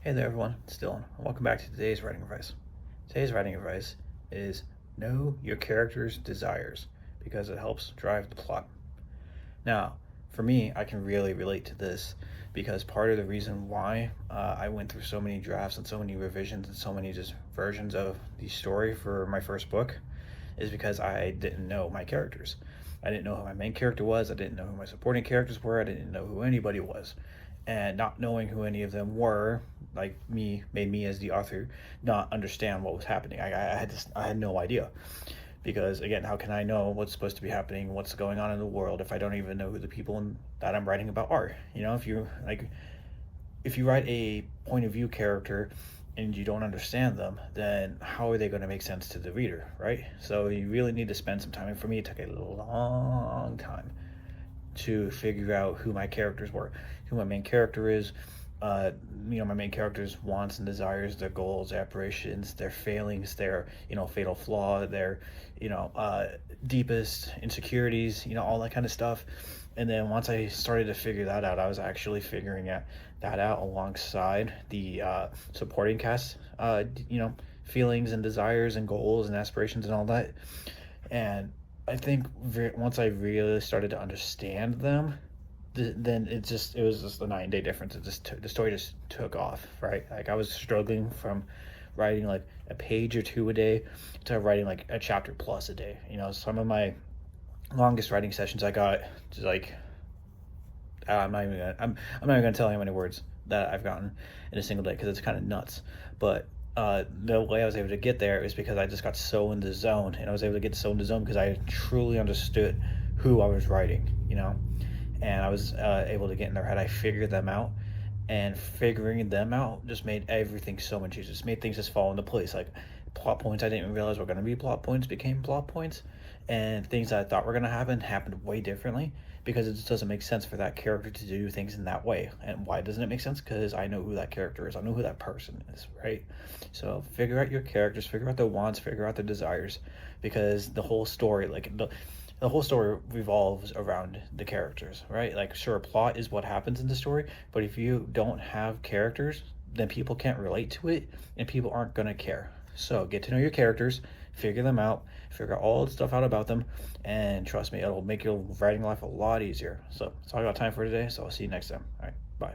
Hey there everyone, it's Dillon. Welcome back to today's writing advice. Today's writing advice is know your character's desires because it helps drive the plot. Now, for me, I can really relate to this because part of the reason why I went through so many drafts and so many revisions and so many just versions of the story for my first book is because I didn't know my characters. I didn't know who my main character was. I didn't know who my supporting characters were. I didn't know who anybody was. And not knowing who any of them were, like me, made me as the author not understand what was happening. I had no idea. Because again, how can I know what's supposed to be happening, what's going on in the world, if I don't even know who the people that I'm writing about are? You know, if you write a point of view character and you don't understand them, then how are they going to make sense to the reader, right? So you really need to spend some time. And for me, it took a long time to figure out who my characters were, who my main character is. My main character's wants and desires, their goals, their aspirations, their failings, their fatal flaw, their deepest insecurities, all that kind of stuff. And then once I started to figure that out, I was actually figuring that out alongside the supporting cast, feelings and desires and goals and aspirations and all that. And I think once I really started to understand them, then it was just a 9 day difference. The story just took off, right? Like I was struggling from writing like a page or two a day to writing like a chapter plus a day. Some of my longest writing sessions I got just like I'm not even gonna tell you how many words that I've gotten in a single day because it's kind of nuts. But the way I was able to get there is because I just got so in the zone, and I was able to get so in the zone because I truly understood who I was writing, and I was able to get in their head. I figured them out, and figuring them out just made everything so much easier. Just made things just fall into place. Like plot points I didn't even realize were going to be plot points became plot points, and things that I thought were going to happen happened way differently because it just doesn't make sense for that character to do things in that way. And why doesn't it make sense? Because I know who that character is. I know who that person is, right? So figure out your characters, figure out their wants, figure out their desires, because the whole story, the whole story revolves around the characters, right? Like, sure, plot is what happens in the story, but if you don't have characters, then people can't relate to it, and people aren't gonna care. So get to know your characters, figure them out, figure all the stuff out about them, and trust me, it'll make your writing life a lot easier. So that's all I got time for today. So I'll see you next time. All right, bye.